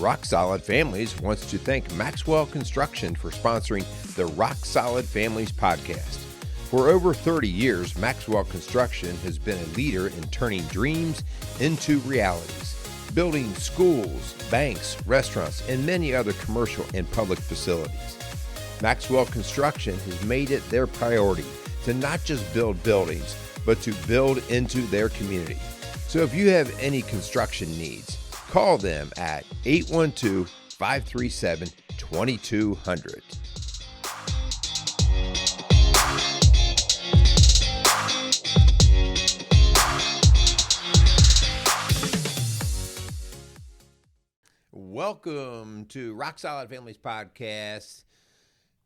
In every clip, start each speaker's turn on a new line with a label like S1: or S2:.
S1: Rock Solid Families wants to thank Maxwell Construction for sponsoring the Rock Solid Families podcast. For over 30 years, Maxwell Construction has been a leader in turning dreams into realities, building schools, banks, restaurants, and many other commercial and public facilities. Maxwell Construction has made it their priority to not just build buildings, but to build into their community. So if you have any construction needs, call them at 812-537-2200. Welcome to Rock Solid Families Podcast.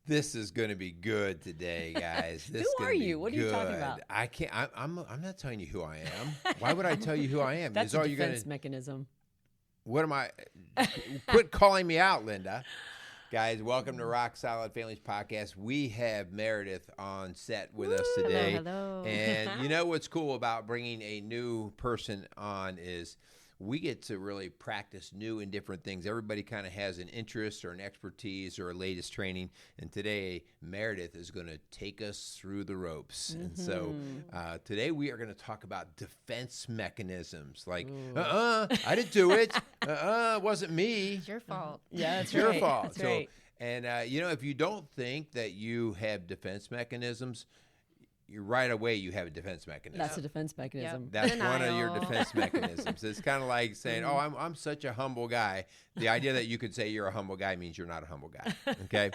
S1: This is going to be good today, guys. This
S2: Who are you? What are you talking about?
S1: I can't. I'm not telling you who I am. Why would I tell you who I am?
S2: That's a defense mechanism.
S1: What am I? Quit calling me out, Linda. Guys, welcome to Rock Solid Families Podcast. We have Meredith on set with us today.
S2: Hello.
S1: And you know what's cool about bringing a new person on is we get to really practice new and different things. Everybody kind of has an interest or an expertise or a latest training. And today, Meredith is going to take us through the ropes. Mm-hmm. And so today we are going to talk about defense mechanisms. Like, I didn't do it. It wasn't me.
S3: It's your fault.
S2: Yeah,
S1: it's your fault.
S2: That's right.
S1: And, if you don't think that you have defense mechanisms, right away you have a defense mechanism.
S2: That's a defense mechanism.
S3: Yep.
S1: That's
S3: Denial.
S1: one of your defense mechanisms. It's kind of like saying, "Oh, I'm such a humble guy." The idea that you could say you're a humble guy means you're not a humble guy. Okay,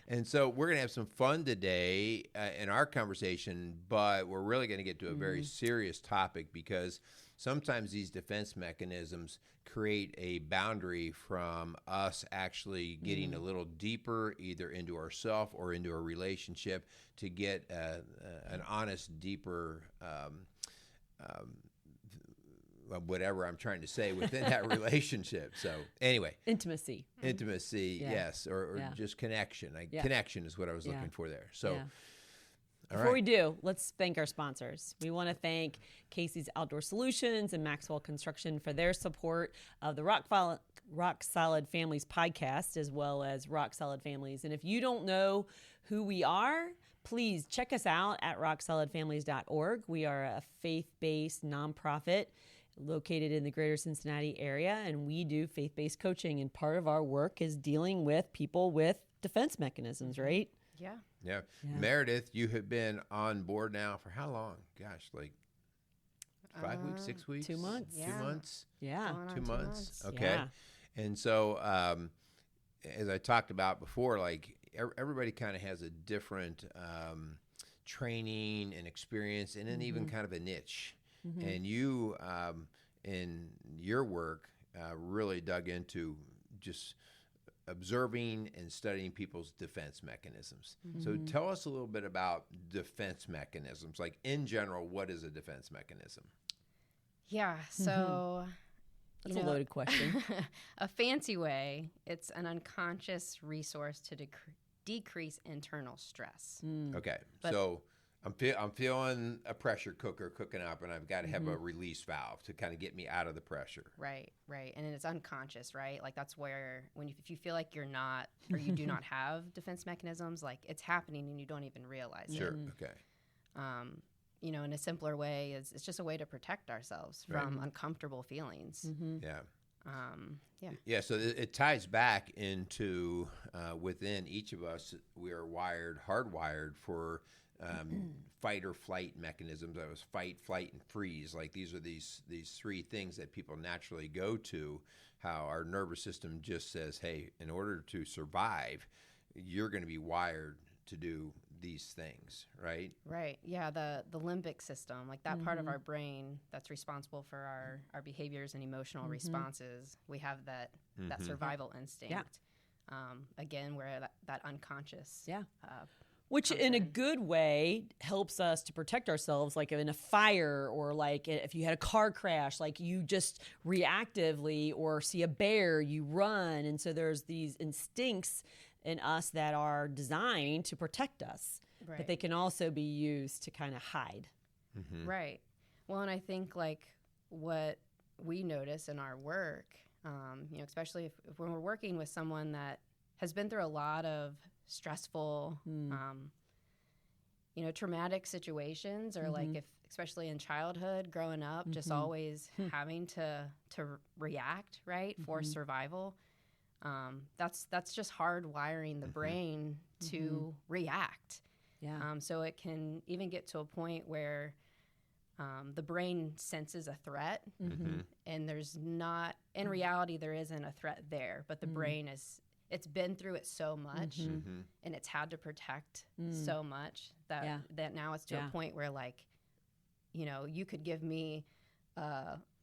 S1: and so we're gonna have some fun today in our conversation, but we're really gonna get to a very serious topic because sometimes these defense mechanisms create a boundary from us actually getting a little deeper either into ourself or into a relationship to get an honest, deeper whatever I'm trying to say within that relationship. So anyway.
S2: Intimacy,
S1: yes, or just connection. Connection is what I was looking for there. So.
S2: Before we do, let's thank our sponsors. We want to thank Casey's Outdoor Solutions and Maxwell Construction for their support of the Rock Solid Families podcast, as well as Rock Solid Families. And if you don't know who we are, please check us out at rocksolidfamilies.org. We are a faith-based nonprofit located in the greater Cincinnati area, and we do faith-based coaching. And part of our work is dealing with people with defense mechanisms, right?
S3: Yeah.
S1: Meredith, you have been on board now for how long? Gosh, like 5 weeks, 6 weeks?
S2: 2 months.
S1: 2 months?
S2: Yeah.
S1: 2 months. Okay.
S2: Yeah.
S1: And so, as I talked about before, like everybody kind of has a different training and experience and then even kind of a niche. Mm-hmm. And you, in your work, really dug into just observing and studying people's defense mechanisms. Mm-hmm. So tell us a little bit about defense mechanisms. Like in general, what is a defense mechanism?
S3: Yeah, so
S2: that's a loaded question.
S3: A fancy way, it's an unconscious resource to decrease internal stress.
S1: Okay, so I'm feeling a pressure cooker cooking up, and I've got to have a release valve to kind of get me out of the pressure.
S3: Right. And it's unconscious, right? Like that's where if you feel like you're not or you do not have defense mechanisms, like it's happening and you don't even realize it.
S1: Sure. Okay.
S3: In a simpler way, it's just a way to protect ourselves from uncomfortable feelings.
S2: Mm-hmm.
S1: Yeah. So it ties back into within each of us, we are hardwired for fight or flight mechanisms. That was fight, flight, and freeze. Like these are these three things that people naturally go to. How our nervous system just says, "Hey, in order to survive, you're going to be wired to do these things," right?
S3: Right. Yeah. The limbic system, like that part of our brain that's responsible for our behaviors and emotional responses. We have that survival instinct.
S2: Yeah.
S3: Again, where that unconscious.
S2: Which in a good way helps us to protect ourselves, like in a fire or like if you had a car crash, like you just reactively or see a bear, you run. And so there's these instincts in us that are designed to protect us, but they can also be used to kind of hide.
S3: Right. Well, and I think like what we notice in our work Especially if when we're working with someone that has been through a lot of stressful, traumatic situations, or like if, especially in childhood, growing up, just always having to react, right, for survival. That's just hardwiring the brain to react.
S2: Yeah.
S3: So it can even get to a point where the brain senses a threat, and there's not, in reality, there isn't a threat there, but the brain it's been through it so much, and it's had to protect so much that now it's to a point where, like, you could give me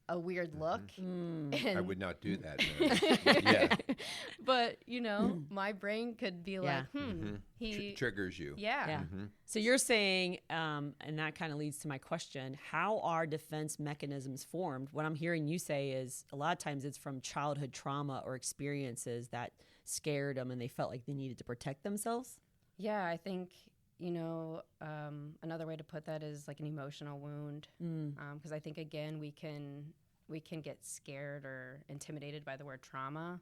S3: a weird look, and
S1: I would not do that. No.
S3: But my brain could be like, he
S1: triggers you.
S2: So you're saying, and that kind of leads to my question: how are defense mechanisms formed? What I'm hearing you say is a lot of times it's from childhood trauma or experiences that scared them, and they felt like they needed to protect themselves.
S3: Yeah, I think another way to put that is like an emotional wound, because I think, again, we can get scared or intimidated by the word trauma,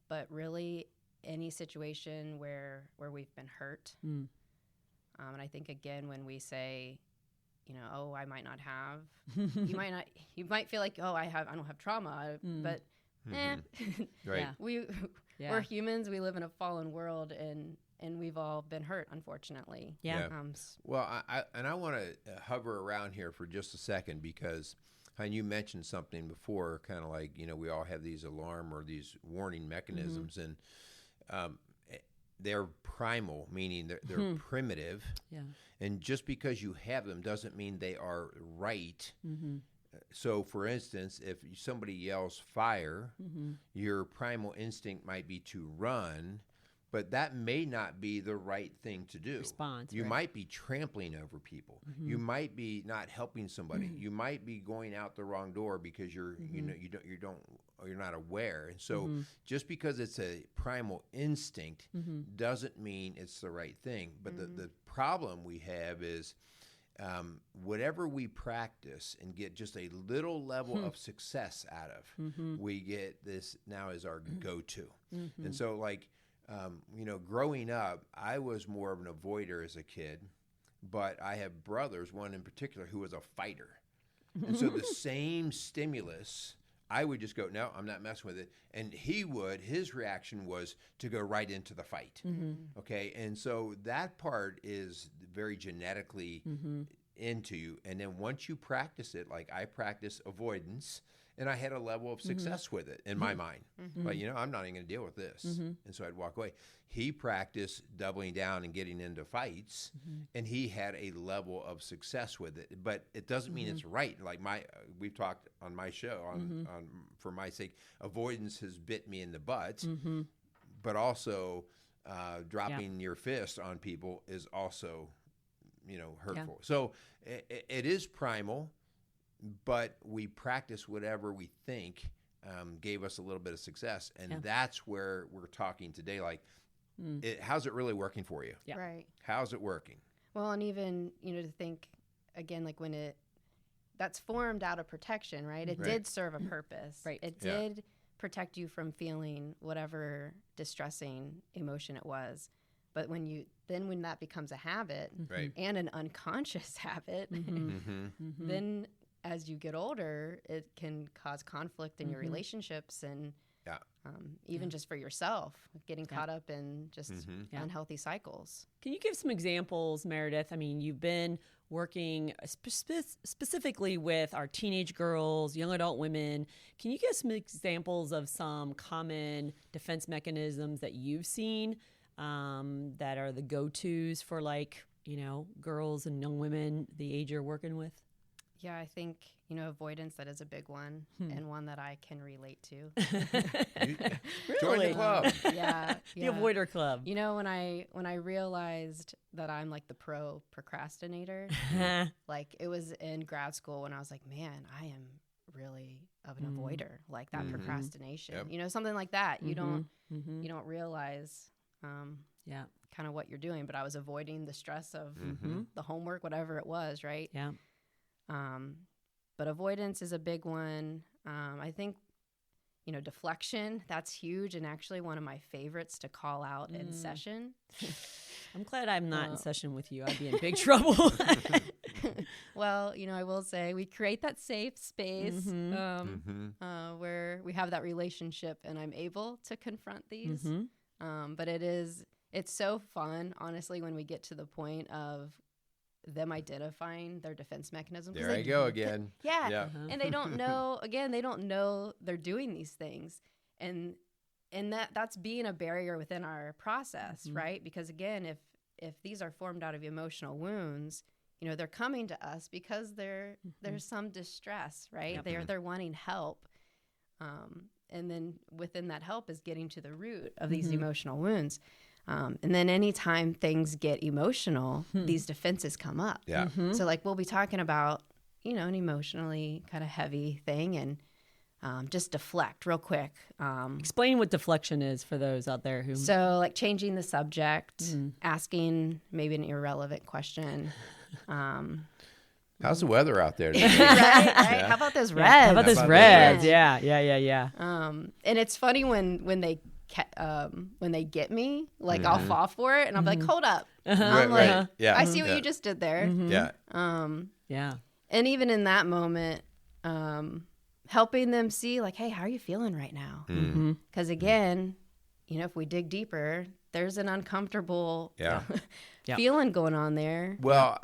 S3: but really any situation where we've been hurt, and I think, again, when we say, oh, I might not have, you might feel like, oh, I don't have trauma, but
S1: right.
S3: We're humans. We live in a fallen world, and we've all been hurt, unfortunately.
S2: Yeah.
S1: Well, I want to hover around here for just a second, because you mentioned something before, kind of like, we all have these alarm or these warning mechanisms, and they're primal, meaning they're primitive.
S2: Yeah.
S1: And just because you have them doesn't mean they are right. So, for instance, if somebody yells fire, your primal instinct might be to run, but that may not be the right thing to do.
S2: Response.
S1: You might be trampling over people. You might be not helping somebody. You might be going out the wrong door because you're not aware. And so, just because it's a primal instinct doesn't mean it's the right thing. But the problem we have is, whatever we practice and get just a little level of success out of, we get this now as our go-to. And so, like, growing up, I was more of an avoider as a kid, but I have brothers, one in particular, who was a fighter. And so the same stimulus, I would just go, no, I'm not messing with it. And his reaction was to go right into the fight. Okay. And so that part is very genetically into you. And then once you practice it, like I practice avoidance, and I had a level of success with it in my mind. But, I'm not even going to deal with this. And so I'd walk away. He practiced doubling down and getting into fights, and he had a level of success with it. But it doesn't mean it's right. Like we've talked on my show, on for my sake, avoidance has bit me in the butt, but also dropping your fist on people is also, hurtful. So it is primal. But we practice whatever we think gave us a little bit of success. And that's where we're talking today. Like, how's it really working for you?
S2: Yeah.
S3: Right.
S1: How's it working?
S3: Well, and even, to think, again, like when that's formed out of protection, right? It did serve a purpose.
S2: Right.
S3: It did protect you from feeling whatever distressing emotion it was. But when that becomes a habit and an unconscious habit, then as you get older, it can cause conflict in your relationships and even just for yourself, getting caught up in just unhealthy cycles.
S2: Can you give some examples, Meredith? I mean, you've been working specifically with our teenage girls, young adult women. Can you give some examples of some common defense mechanisms that you've seen that are the go-tos for, like, girls and young women the age you're working with?
S3: Yeah, I think, avoidance, that is a big one and one that I can relate to.
S1: Join the club.
S3: Yeah.
S2: The avoider club.
S3: When I realized that I'm like the pro procrastinator, like it was in grad school when I was like, man, I am really of an avoider, like that procrastination, something like that. You don't realize kind of what you're doing, but I was avoiding the stress of the homework, whatever it was, right?
S2: Yeah.
S3: But avoidance is a big one. I think deflection, that's huge, and actually one of my favorites to call out in session.
S2: I'm glad I'm not in session with you. I'd be in big trouble.
S3: Well, I will say we create that safe space where we have that relationship and I'm able to confront these. But it's so fun, honestly, when we get to the point of them identifying their defense mechanism.
S1: There I go again.
S3: Yeah. And they don't know they're doing these things. And that's being a barrier within our process, right? Because again, if these are formed out of emotional wounds, they're coming to us because there's some distress, right? They're wanting help. And then within that help is getting to the root of these emotional wounds. And then anytime things get emotional, these defenses come up.
S1: Yeah.
S3: So like we'll be talking about, an emotionally kind of heavy thing and just deflect real quick.
S2: Explain what deflection is for those out there who...
S3: So like changing the subject, asking maybe an irrelevant question.
S1: How's the weather out there today?
S3: Right? Yeah. How about those reds?
S2: How about those reds? Yeah.
S3: And it's funny when they get me, like I'll fall for it and I'm like, hold up. I'm like,
S1: Yeah.
S3: I see what you just did there.
S1: Yeah.
S3: And even in that moment, helping them see like, hey, how are you feeling right now? Because again, if we dig deeper, there's an uncomfortable feeling going on there.
S1: Well,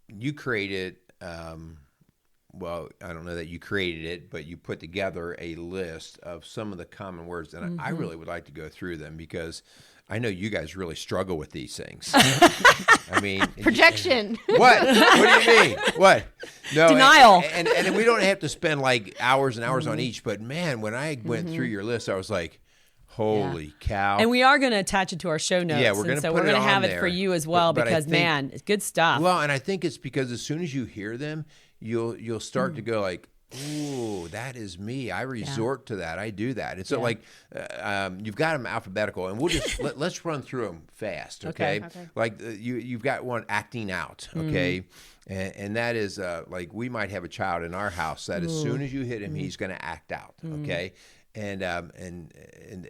S1: you created, well, I don't know that you created it, but you put together a list of some of the common words. And I really would like to go through them because I know you guys really struggle with these things. I mean,
S3: projection.
S1: What do you mean? What? No,
S2: denial.
S1: And we don't have to spend like hours and hours on each. But man, when I went through your list, I was like, holy cow.
S2: And we are going to attach it to our show notes.
S1: Yeah, we're going to put it on
S2: have
S1: there.
S2: it for you as well because, man, it's good stuff.
S1: Well, and I think it's because as soon as you hear them, you'll start to go like, ooh, that is me. I resort to that. I do that. It's like you've got them alphabetical, and we'll just let's run through them fast, okay? Like you've got one, acting out, okay? And that is like we might have a child in our house that as soon as you hit him, he's going to act out, okay? And
S2: when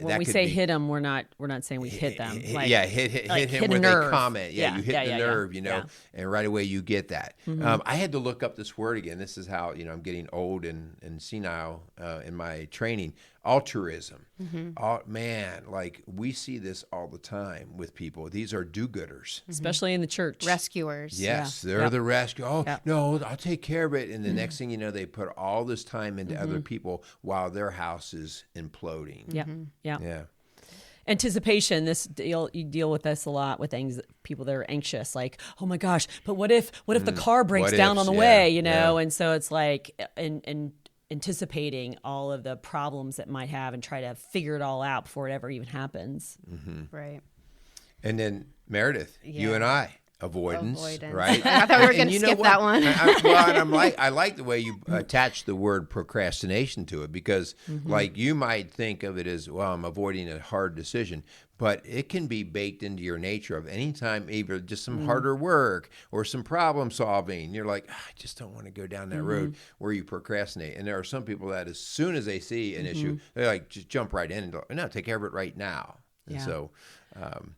S1: that
S2: we
S1: could
S2: say
S1: be,
S2: hit them, we're not saying we hit them.
S1: Like, hit him with a comment. Yeah, you hit the nerve, and right away you get that. I had to look up this word again. This is how I'm getting old and senile in my training. Altruism. Man, like we see this all the time with people. These are do-gooders,
S2: especially in the church.
S3: Rescuers.
S1: Yes, they're the rescue. Oh no, I'll take care of it. And the next thing you know, they put all this time into other people while their house is imploding.
S2: Yeah. Anticipation. You deal with this a lot with people that are anxious. Like, oh my gosh, but what if the car breaks down on the way? And so it's like and anticipating all of the problems that might have and try to figure it all out before it ever even happens.
S3: Right.
S1: And then Meredith, you and I. Avoidance, right?
S3: I thought we were going to skip that one.
S1: I like the way you attach the word procrastination to it because, like, you might think of it as, well, I'm avoiding a hard decision, but it can be baked into your nature of any time, either just some harder work or some problem solving. You're like, I just don't want to go down that road where you procrastinate. And there are some people that as soon as they see an issue, they like just jump right in and go, no, take care of it right now. And so.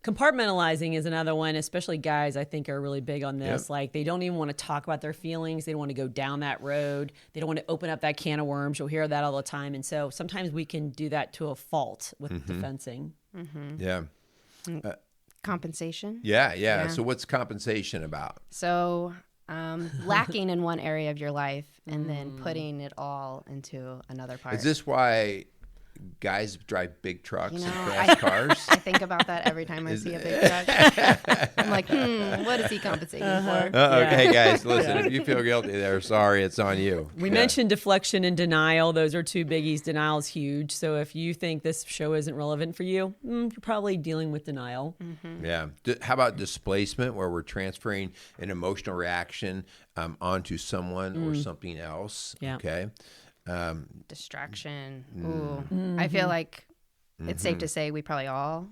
S2: Compartmentalizing is another one, especially guys I think are really big on this. Like they don't even want to talk about their feelings. They don't want to go down that road. They don't want to open up that can of worms. You'll hear that all the time. And so sometimes we can do that to a fault with defensing.
S1: Yeah.
S3: Compensation.
S1: Yeah. So what's compensation about?
S3: So lacking in one area of your life and then putting it all into another part.
S1: Is this why guys drive big trucks and crash cars?
S3: I think about that every time I see a big truck. I'm like, what is he compensating for?
S1: Okay, guys, listen, if you feel guilty there, sorry, it's on you.
S2: We mentioned deflection and denial. Those are two biggies. Denial is huge. So if you think this show isn't relevant for you, you're probably dealing with denial.
S1: Yeah. How about displacement, where we're transferring an emotional reaction onto someone or something else? Okay.
S3: Distraction. Ooh. I feel like it's safe to say we probably all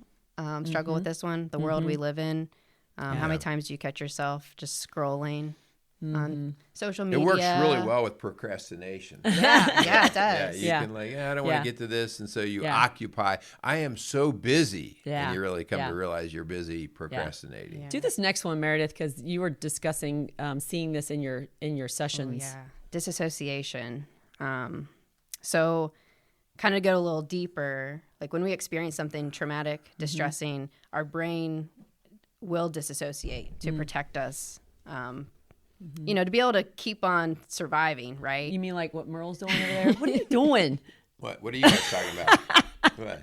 S3: struggle with this one. The world we live in. How many times do you catch yourself just scrolling on social media.
S1: It works really well with procrastination.
S3: Yeah, it does.
S1: You can I don't want to get to this, and so you occupy. I am so busy, and you really come to realize you're busy procrastinating.
S2: Do this next one, Meredith, because you were discussing seeing this in your sessions.
S3: Oh, yeah, disassociation. So, kind of go a little deeper. Like when we experience something traumatic, distressing, our brain will disassociate to protect us. To be able to keep on surviving, right?
S2: You mean like what Merle's doing over there? What are you doing?
S1: What are you guys talking about?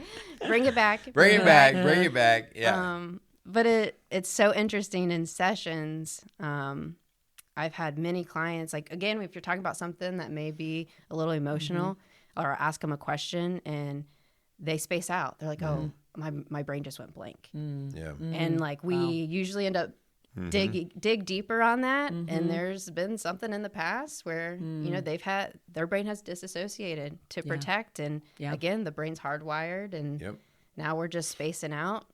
S3: Bring it back.
S1: Bring it back. Yeah.
S3: But it's so interesting in sessions. I've had many clients, like, again, if you're talking about something that may be a little emotional, or ask them a question and they space out. They're like, oh, my brain just went blank. And like we usually end up dig deeper on that, and there's been something in the past where their brain has disassociated to protect, and again, the brain's hardwired, and now we're just spacing out.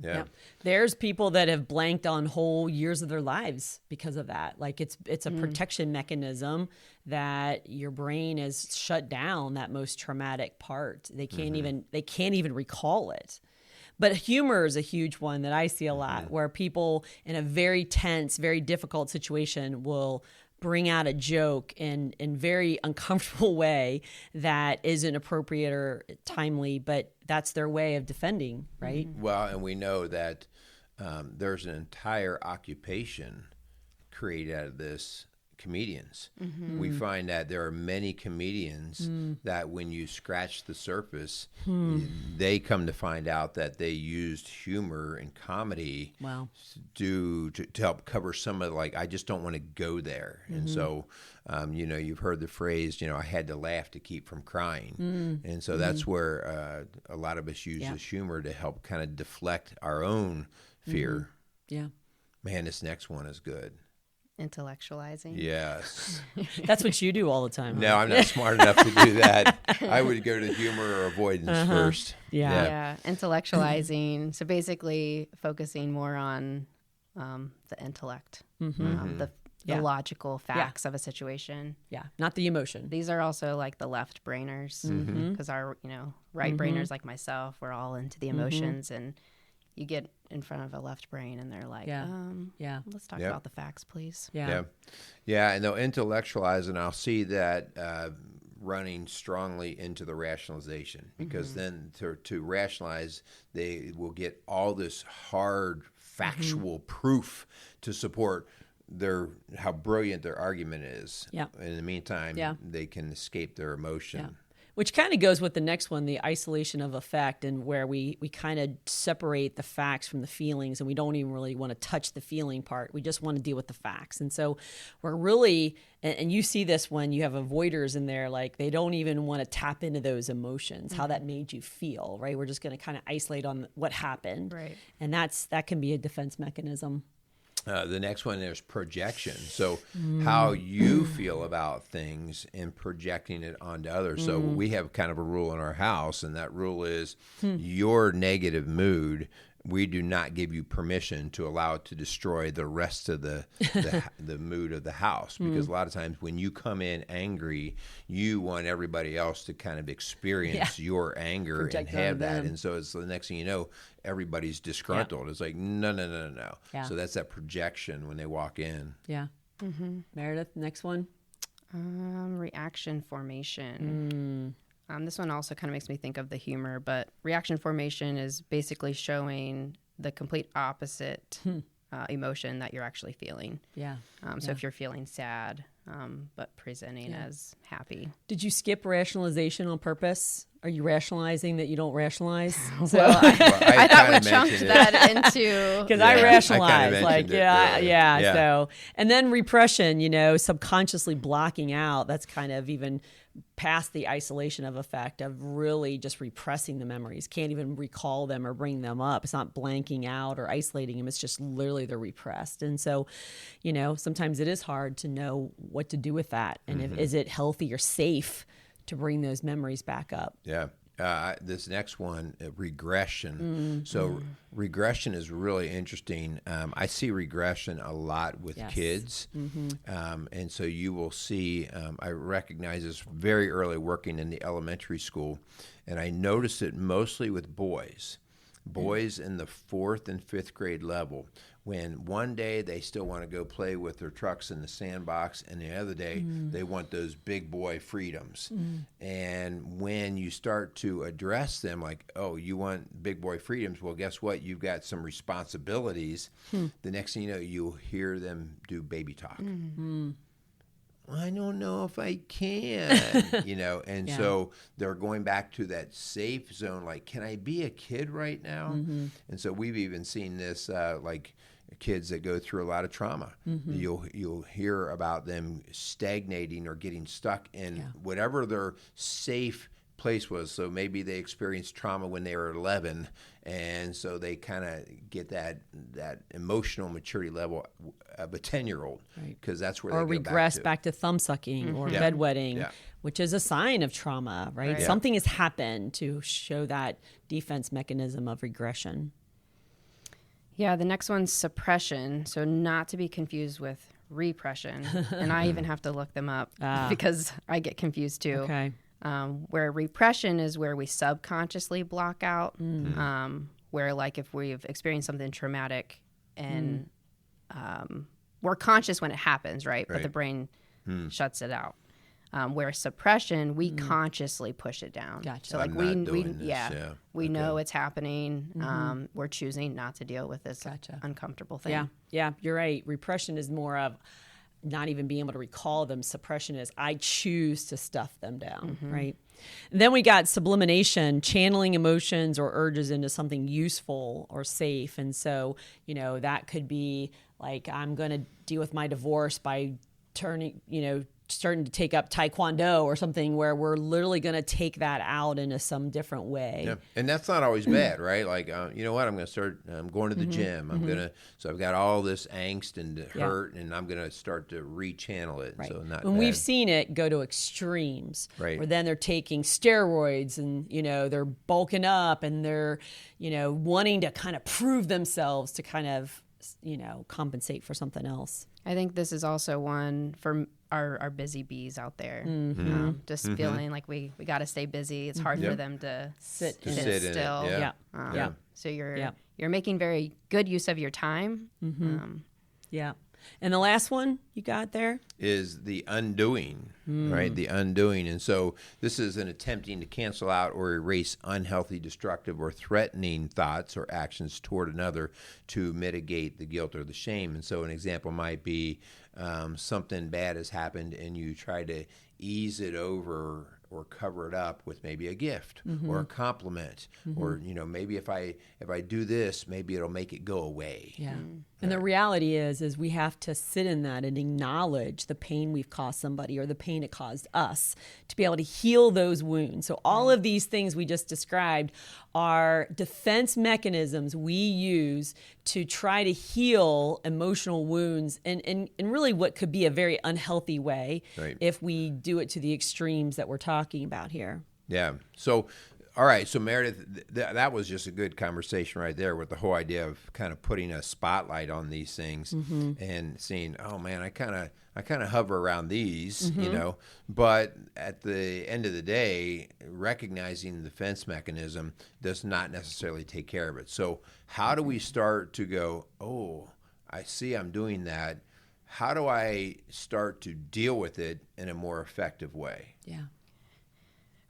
S2: Yeah. There's people that have blanked on whole years of their lives because of that. Like it's a protection mechanism that your brain is shut down, that most traumatic part. They can't even recall it. But humor is a huge one that I see a lot, where people in a very tense, very difficult situation will bring out a joke in very uncomfortable way that isn't appropriate or timely, but that's their way of defending, right?
S1: Well, and we know that there's an entire occupation created out of this, comedians. We find that there are many comedians that when you scratch the surface, they come to find out that they used humor and comedy to help cover some of I just don't want to go there. And so, you've heard the phrase, I had to laugh to keep from crying. And so that's where a lot of us use this humor to help kind of deflect our own fear.
S2: Yeah.
S1: Man, this next one is good.
S3: Intellectualizing.
S1: Yes.
S2: That's what you do all the time.
S1: No, I'm not smart enough to do that. I would go to humor or avoidance first.
S3: Yeah. Intellectualizing. So basically focusing more on the intellect, the logical facts of a situation.
S2: Yeah, not the emotion.
S3: These are also like the left brainers, because our right brainers like myself, we're all into the emotions, and you get in front of a left brain and they're like, let's talk about the facts, please.
S1: Yeah, and they'll intellectualize, and I'll see that running strongly into the rationalization, because then to rationalize, they will get all this hard factual proof to support how brilliant their argument is. Yeah. In the meantime, they can escape their emotion.
S2: Yeah. Which kind of goes with the next one, the isolation of effect, and where we kind of separate the facts from the feelings, and we don't even really want to touch the feeling part. We just want to deal with the facts. And so we're really, and you see this when you have avoiders in there, like they don't even want to tap into those emotions, how that made you feel, right? We're just going to kind of isolate on what happened.
S3: Right.
S2: And that can be a defense mechanism.
S1: The next one is projection. So how you feel about things and projecting it onto others. So we have kind of a rule in our house, and that rule is your negative mood, we do not give you permission to allow it to destroy the rest of the mood of the house. Because a lot of times when you come in angry, you want everybody else to kind of experience your anger and have that. And so it's the next thing you know, everybody's disgruntled. It's like, no. Yeah. So that's that projection when they walk in.
S2: Yeah. Meredith, next one.
S3: Reaction formation. This one also kind of makes me think of the humor, but reaction formation is basically showing the complete opposite emotion that you're actually feeling.
S2: Yeah.
S3: So if you're feeling sad, but presenting as happy.
S2: Did you skip rationalization on purpose? Are you rationalizing that you don't rationalize?
S3: I thought we chunked that into...
S2: Because I rationalize, So, and then repression, subconsciously blocking out, that's kind of even past the isolation of effect of really just repressing the memories. Can't even recall them or bring them up. It's not blanking out or isolating them. It's just literally they're repressed. And so, sometimes it is hard to know what to do with that. And is it healthy or safe to bring those memories back up?
S1: Yeah. This next one, regression. So regression is really interesting. I see regression a lot with kids. And so you will see, I recognize this very early working in the elementary school, and I noticed it mostly with boys in the 4th and 5th grade level. When one day they still want to go play with their trucks in the sandbox, and the other day they want those big boy freedoms. And when you start to address them like, oh, you want big boy freedoms, well, guess what? You've got some responsibilities. The next thing you know, you'll hear them do baby talk. I don't know if I can, and so they're going back to that safe zone, like, can I be a kid right now? And so we've even seen this, like kids that go through a lot of trauma. You'll hear about them stagnating or getting stuck in whatever their safe place was. So maybe they experienced trauma when they were 11, and so they kind of get that emotional maturity level of a 10-year-old, because that's where
S2: or
S1: they go
S2: regress back to thumb sucking or bedwetting, which is a sign of trauma, right? Something has happened to show that defense mechanism of regression.
S3: Yeah, the next one's suppression, so not to be confused with repression. And I even have to look them up because I get confused too.
S2: Okay.
S3: Where repression is where we subconsciously block out, where like if we've experienced something traumatic and we're conscious when it happens, right? But the brain shuts it out. Where suppression, we consciously push it down.
S2: Gotcha.
S3: So like we know it's happening. We're choosing not to deal with this uncomfortable thing.
S2: Yeah, you're right. Repression is more of not even being able to recall them. Suppression is I choose to stuff them down, right? And then we got sublimation, channeling emotions or urges into something useful or safe. And so, that could be like, I'm going to deal with my divorce by starting to take up Taekwondo or something, where we're literally going to take that out into some different way. Yeah.
S1: And that's not always bad, right? Like, you know what? I'm going to start, I'm going to the gym. So I've got all this angst and hurt, and I'm going to start to rechannel it.
S2: Right.
S1: So not
S2: and
S1: bad.
S2: We've seen it go to extremes,
S1: right?
S2: Where then they're taking steroids and, they're bulking up and they're, wanting to kind of prove themselves to kind of, compensate for something else.
S3: I think this is also one for our busy bees out there. Just feeling like we got to stay busy. It's hard for them to sit still. So you're making very good use of your time.
S2: And the last one you got there
S1: is the undoing, right? The undoing. And so this is an attempting to cancel out or erase unhealthy, destructive, or threatening thoughts or actions toward another to mitigate the guilt or the shame. And so an example might be something bad has happened and you try to ease it over or cover it up with maybe a gift or a compliment, or maybe if I do this, maybe it'll make it go away.
S2: And the reality is we have to sit in that and acknowledge the pain we've caused somebody or the pain it caused us to be able to heal those wounds. So all of these things we just described are defense mechanisms we use to try to heal emotional wounds in really what could be a very unhealthy way if we do it to the extremes that we're talking about here. Yeah.
S1: So, all right. So Meredith, that was just a good conversation right there with the whole idea of kind of putting a spotlight on these things and seeing, oh man, I kind of hover around these, but at the end of the day, recognizing the defense mechanism does not necessarily take care of it. So how do we start to go, oh, I see I'm doing that. How do I start to deal with it in a more effective way?
S2: Yeah.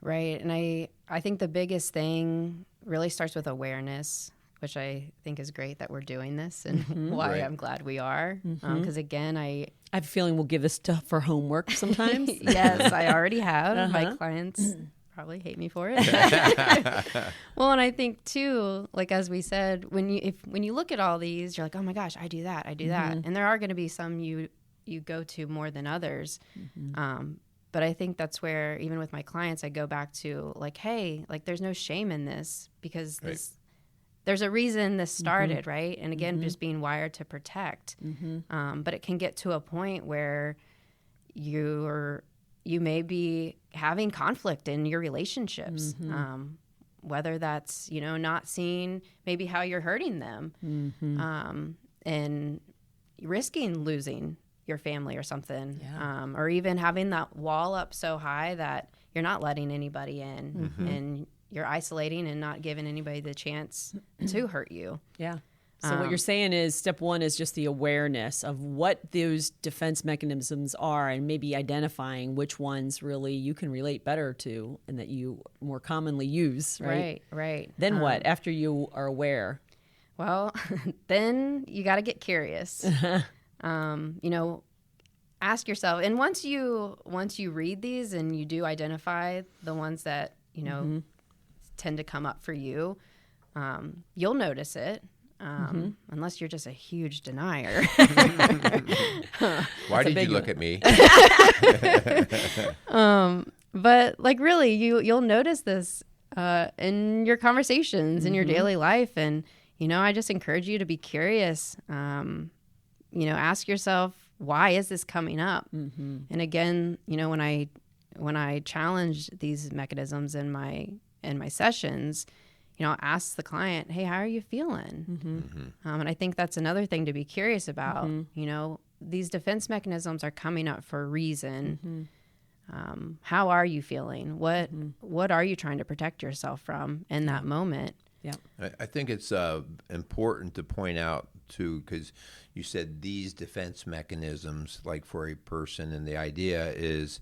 S3: Right. And I think the biggest thing really starts with awareness, which I think is great that we're doing this and why I'm glad we are. Because again, I
S2: have a feeling we'll give this stuff for homework sometimes.
S3: Yes, I already have. My clients probably hate me for it. Well, and I think too, like as we said, when you look at all these, you're like, oh my gosh, I do that, and there are going to be some you go to more than others. But I think that's where, even with my clients, I go back to like, hey, like there's no shame in this because there's a reason this started, right? And again, just being wired to protect. But it can get to a point where you're you may be having conflict in your relationships, whether that's, not seeing maybe how you're hurting them, and risking losing your family or something, or even having that wall up so high that you're not letting anybody in, and you're isolating and not giving anybody the chance to hurt you.
S2: Yeah. So what you're saying is step one is just the awareness of what those defense mechanisms are, and maybe identifying which ones really you can relate better to and that you more commonly use, right?
S3: Right.
S2: Then what, after you are aware?
S3: Well, then you got to get curious. Ask yourself, and once you read these and you do identify the ones that, tend to come up for you, you'll notice it. Unless you're just a huge denier.
S1: Why did you look at me?
S3: But really, you'll notice this in your conversations, in your daily life. And, I just encourage you to be curious. Ask yourself, why is this coming up? And again, when I challenge these mechanisms in my sessions, I'll ask the client, hey, how are you feeling? And I think that's another thing to be curious about. These defense mechanisms are coming up for a reason. How are you feeling? What are you trying to protect yourself from in that moment?
S2: Yeah,
S1: I think it's important to point out, too, because you said these defense mechanisms, like for a person, and the idea is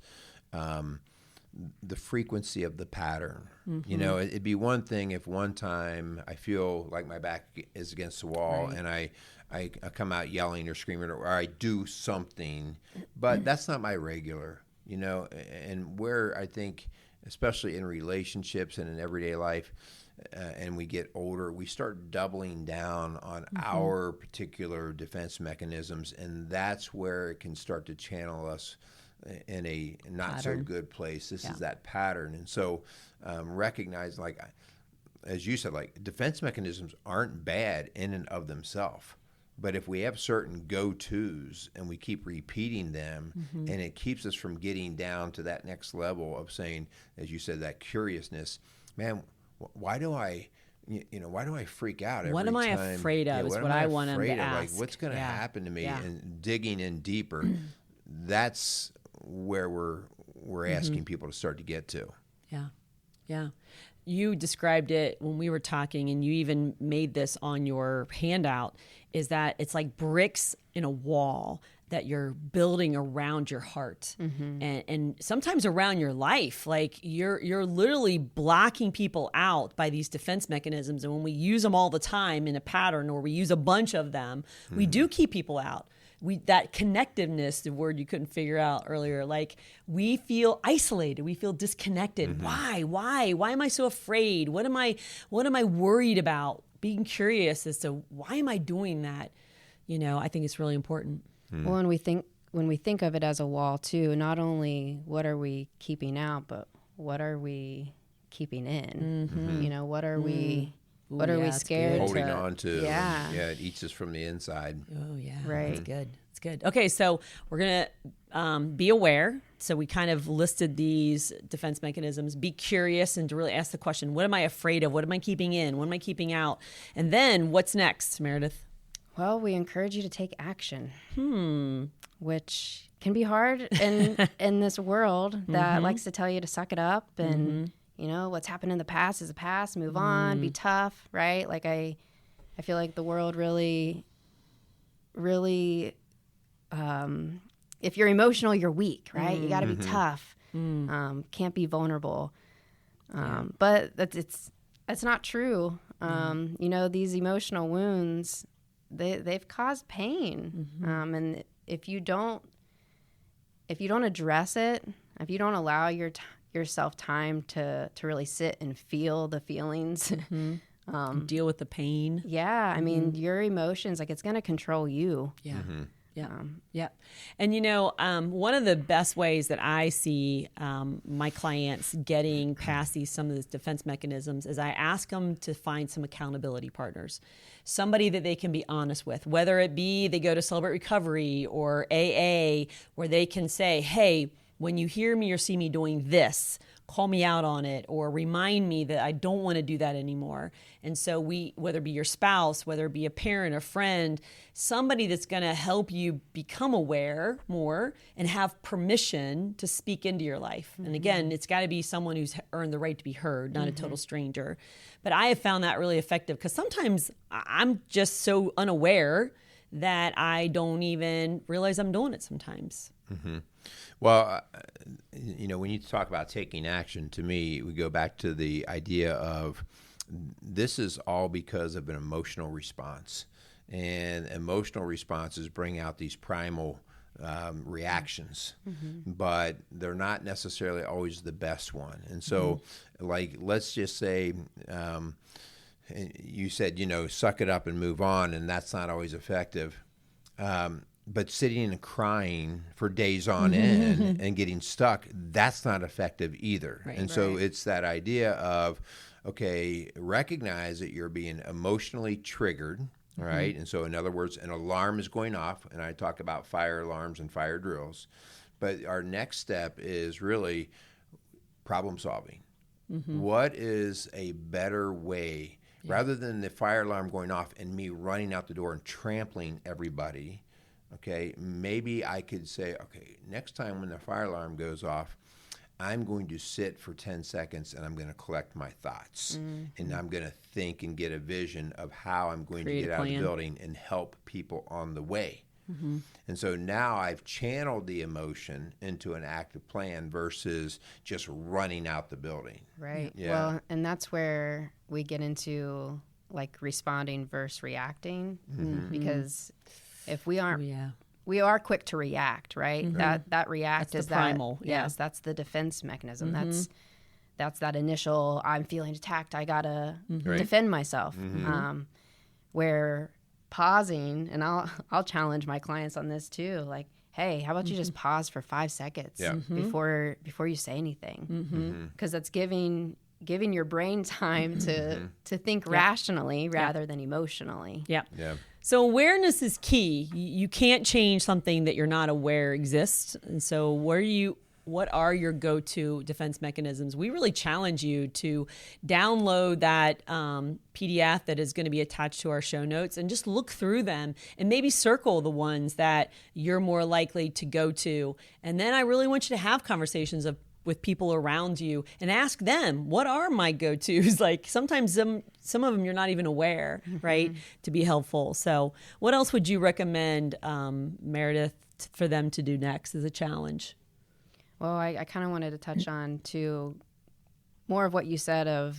S1: the frequency of the pattern. It'd be one thing if one time I feel like my back is against the wall and I come out yelling or screaming, or I do something, but that's not my regular, and where I think, especially in relationships and in everyday life, and we get older, we start doubling down on our particular defense mechanisms, and that's where it can start to channel us in a not so good place. This is that pattern. And so recognize, like, as you said, like, defense mechanisms aren't bad in and of themselves. But if we have certain go-tos and we keep repeating them, and it keeps us from getting down to that next level of saying, as you said, that curiousness, man, why do I freak out every time?
S2: What am I afraid of is what I want them to ask.
S1: Like, what's going to happen to me? And digging in deeper, that's where we're asking people to start to get to.
S2: Yeah. You described it when we were talking, and you even made this on your handout, is that it's like bricks in a wall that you're building around your heart, and sometimes around your life. Like you're literally blocking people out by these defense mechanisms. And when we use them all the time in a pattern, or we use a bunch of them, we do keep people out. That connectiveness, the word you couldn't figure out earlier, like we feel isolated, we feel disconnected. Why am I so afraid? What am I worried about? Being curious as to why am I doing that? I think it's really important.
S3: Well, when we think of it as a wall too, not only what are we keeping out, but what are we keeping in? What are we scared
S1: holding on to?
S3: Yeah,
S1: it eats us from the inside.
S2: Oh yeah,
S3: right.
S2: That's good. It's good. Okay, so we're gonna be aware. So we kind of listed these defense mechanisms. Be curious and to really ask the question: what am I afraid of? What am I keeping in? What am I keeping out? And then what's next, Meredith?
S3: Well, we encourage you to take action, which can be hard in this world that likes to tell you to suck it up and what's happened in the past is the past. Move on, be tough, right? Like I feel like the world really, if you're emotional, you're weak, right? You got to be tough. Can't be vulnerable. But that's not true. These emotional wounds, they've caused pain, and if you don't address it, if you don't allow yourself time to really sit and feel the feelings,
S2: deal with the pain.
S3: Yeah, I mean, your emotions, like, it's going to control you.
S2: Yeah. Yeah. And, one of the best ways that I see my clients getting past some of these defense mechanisms is I ask them to find some accountability partners, somebody that they can be honest with, whether it be they go to Celebrate Recovery or AA, where they can say, hey, when you hear me or see me doing this, call me out on it or remind me that I don't want to do that anymore. And so whether it be your spouse, whether it be a parent, a friend, somebody that's going to help you become aware more and have permission to speak into your life. And again, it's got to be someone who's earned the right to be heard, not a total stranger. But I have found that really effective because sometimes I'm just so unaware that I don't even realize I'm doing it sometimes.
S1: Mm-hmm. Well, when you talk about taking action, to me, we go back to the idea of this is all because of an emotional response. And emotional responses bring out these primal reactions, but they're not necessarily always the best one. And so, let's just say, you said, suck it up and move on, and that's not always effective. But sitting and crying for days on end and getting stuck, that's not effective either. Right, and so it's that idea of, okay, recognize that you're being emotionally triggered, right? And so in other words, an alarm is going off, and I talk about fire alarms and fire drills. But our next step is really problem solving. What is a better way, rather than the fire alarm going off and me running out the door and trampling everybody? Okay, maybe I could say, okay, next time when the fire alarm goes off, I'm going to sit for 10 seconds and I'm going to collect my thoughts. And I'm going to think and get a vision of how I'm going to get out of the building and help people on the way. And so now I've channeled the emotion into an active plan versus just running out the building.
S3: Right. Yeah. Well, and that's where we get into responding versus reacting, because if we aren't, we are quick to react, right? That react
S2: that's
S3: is
S2: the primal.
S3: Yes, that's the defense mechanism. That's that initial, I'm feeling attacked, I gotta defend myself. Where pausing, and I'll challenge my clients on this too. Like, hey, how about you just pause for 5 seconds before you say anything? Because that's giving your brain time to think rationally rather than emotionally.
S2: Yeah. So awareness is key. You can't change something that you're not aware exists. And so what are your go-to defense mechanisms? We really challenge you to download that PDF that is going to be attached to our show notes and just look through them and maybe circle the ones that you're more likely to go to. And then I really want you to have conversations with people around you and ask them, what are my go-tos? Like sometimes some of them you're not even aware, right, to be helpful. So what else would you recommend, Meredith, for them to do next as a challenge?
S3: Well, I kind of wanted to touch on to more of what you said of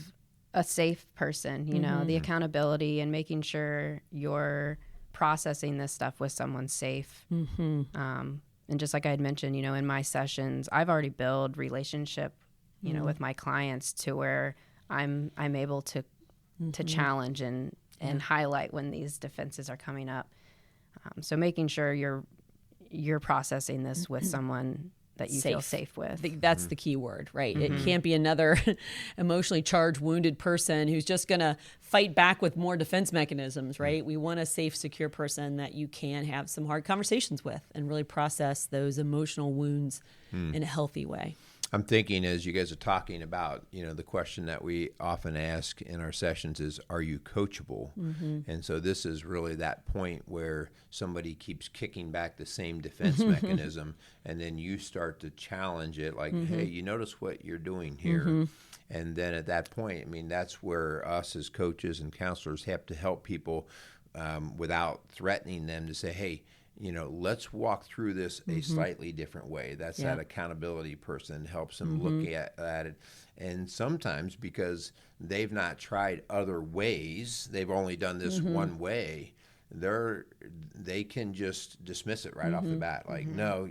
S3: a safe person, the accountability and making sure you're processing this stuff with someone safe. And just like I had mentioned, in my sessions, I've already built relationship, with my clients to where I'm able to challenge and highlight when these defenses are coming up. So making sure you're processing this with someone that you feel safe with.
S2: That's the key word, right? It can't be another emotionally charged, wounded person who's just going to fight back with more defense mechanisms, right? We want a safe, secure person that you can have some hard conversations with and really process those emotional wounds in a healthy way.
S1: I'm thinking as you guys are talking about, the question that we often ask in our sessions is, are you coachable? And so this is really that point where somebody keeps kicking back the same defense mechanism, and then you start to challenge it like, hey, you notice what you're doing here? And then at that point, that's where us as coaches and counselors have to help people without threatening them to say, hey, let's walk through this a slightly different way. That's that accountability person helps them look at it. And sometimes because they've not tried other ways, they've only done this one way, they can just dismiss it right off the bat. Like, no,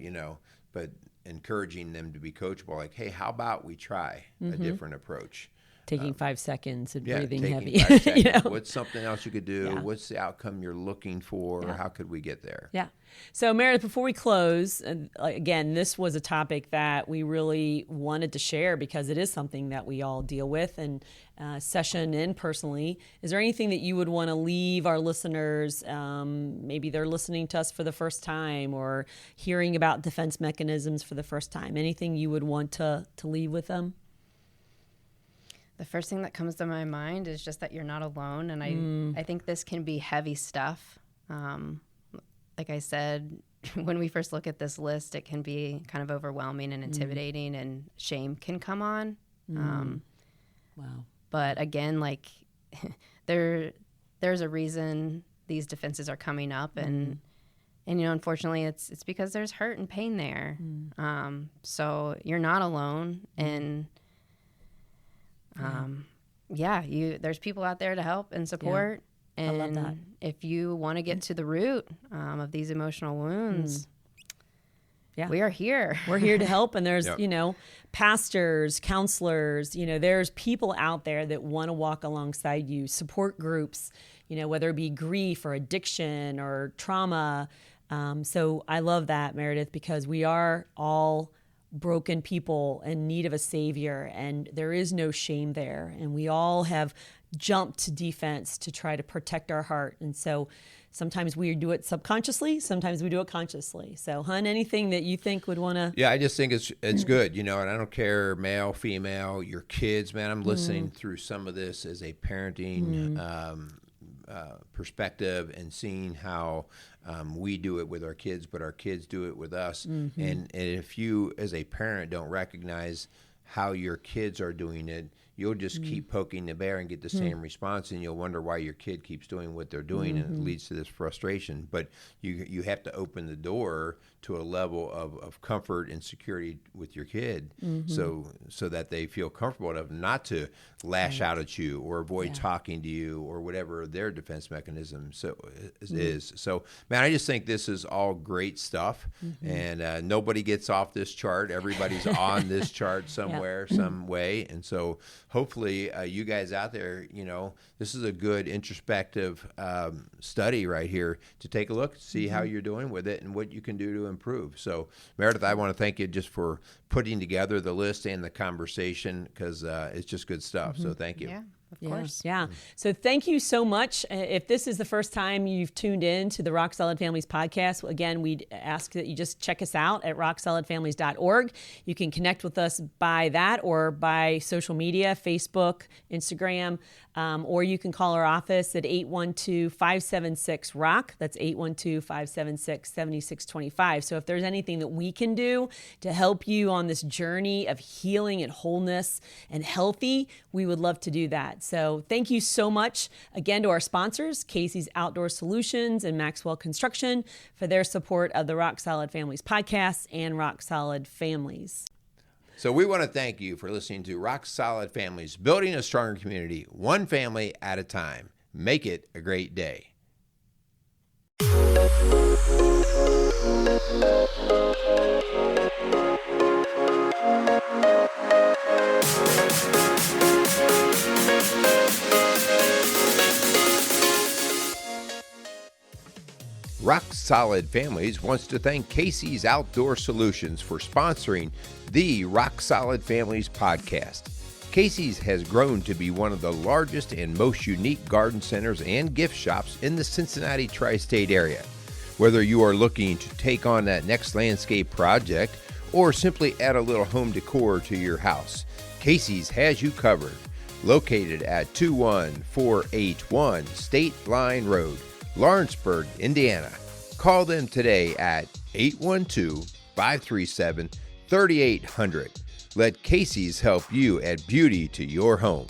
S1: but encouraging them to be coachable. Like, hey, how about we try a different approach?
S2: taking 5 seconds and breathing
S1: taking
S2: heavy.
S1: 5 seconds.
S2: You know?
S1: What's something else you could do?
S2: Yeah.
S1: What's the outcome you're looking for?
S2: Yeah.
S1: How could we get there?
S2: Yeah. So, Meredith, before we close, again, this was a topic that we really wanted to share because it is something that we all deal with in session and personally. Is there anything that you would want to leave our listeners? Maybe they're listening to us for the first time or hearing about defense mechanisms for the first time. Anything you would want to leave with them?
S3: The first thing that comes to my mind is just that you're not alone. And I think this can be heavy stuff. Like I said, when we first look at this list, it can be kind of overwhelming and intimidating, and shame can come on.
S2: Wow.
S3: But again, like there's a reason these defenses are coming up, and unfortunately, it's because there's hurt and pain there. So you're not alone, and there's people out there to help and support. And
S2: I love that.
S3: If you want to get to the root of these emotional wounds, we are here.
S2: We're here to help. And there's, pastors, counselors, there's people out there that want to walk alongside you, support groups, whether it be grief or addiction or trauma. So I love that, Meredith, because we are all broken people in need of a savior, and there is no shame there. And we all have jumped to defense to try to protect our heart. And so sometimes we do it subconsciously, sometimes we do it consciously. So, Hun, anything that you think would want to...
S1: Yeah, I just think it's good, and I don't care, male, female, your kids, man. I'm listening through some of this as a parenting perspective and seeing how we do it with our kids, but our kids do it with us. And if you, as a parent, don't recognize how your kids are doing it, you'll just keep poking the bear and get the same response, and you'll wonder why your kid keeps doing what they're doing, and it leads to this frustration. But you have to open the door to a level of comfort and security with your kid, so that they feel comfortable enough not to lash out at you or avoid talking to you or whatever their defense mechanism is. So, man, I just think this is all great stuff, and nobody gets off this chart. Everybody's on this chart somewhere, some way, and so hopefully you guys out there, this is a good introspective study right here to take a look, see how you're doing with it and what you can do to improve. So, Meredith, I want to thank you just for putting together the list and the conversation, because it's just good stuff. So thank you.
S3: Yeah, of course.
S2: Yeah. So thank you so much. If this is the first time you've tuned in to the Rock Solid Families podcast, again, we'd ask that you just check us out at rocksolidfamilies.org. You can connect with us by that or by social media, Facebook, Instagram, or you can call our office at 812-576-ROCK. That's 812-576-7625. So if there's anything that we can do to help you on this journey of healing and wholeness and healthy, we would love to do that. So thank you so much again to our sponsors, Casey's Outdoor Solutions and Maxwell Construction, for their support of the Rock Solid Families podcast and Rock Solid Families.
S1: So we want to thank you for listening to Rock Solid Families, building a stronger community, one family at a time. Make it a great day. Rock Solid Families wants to thank Casey's Outdoor Solutions for sponsoring the Rock Solid Families podcast. Casey's has grown to be one of the largest and most unique garden centers and gift shops in the Cincinnati tri-state area. Whether you are looking to take on that next landscape project or simply add a little home decor to your house, Casey's has you covered. Located at 21481 State Line Road, Lawrenceburg, Indiana. Call them today at 812-537-3800. Let Casey's help you add beauty to your home.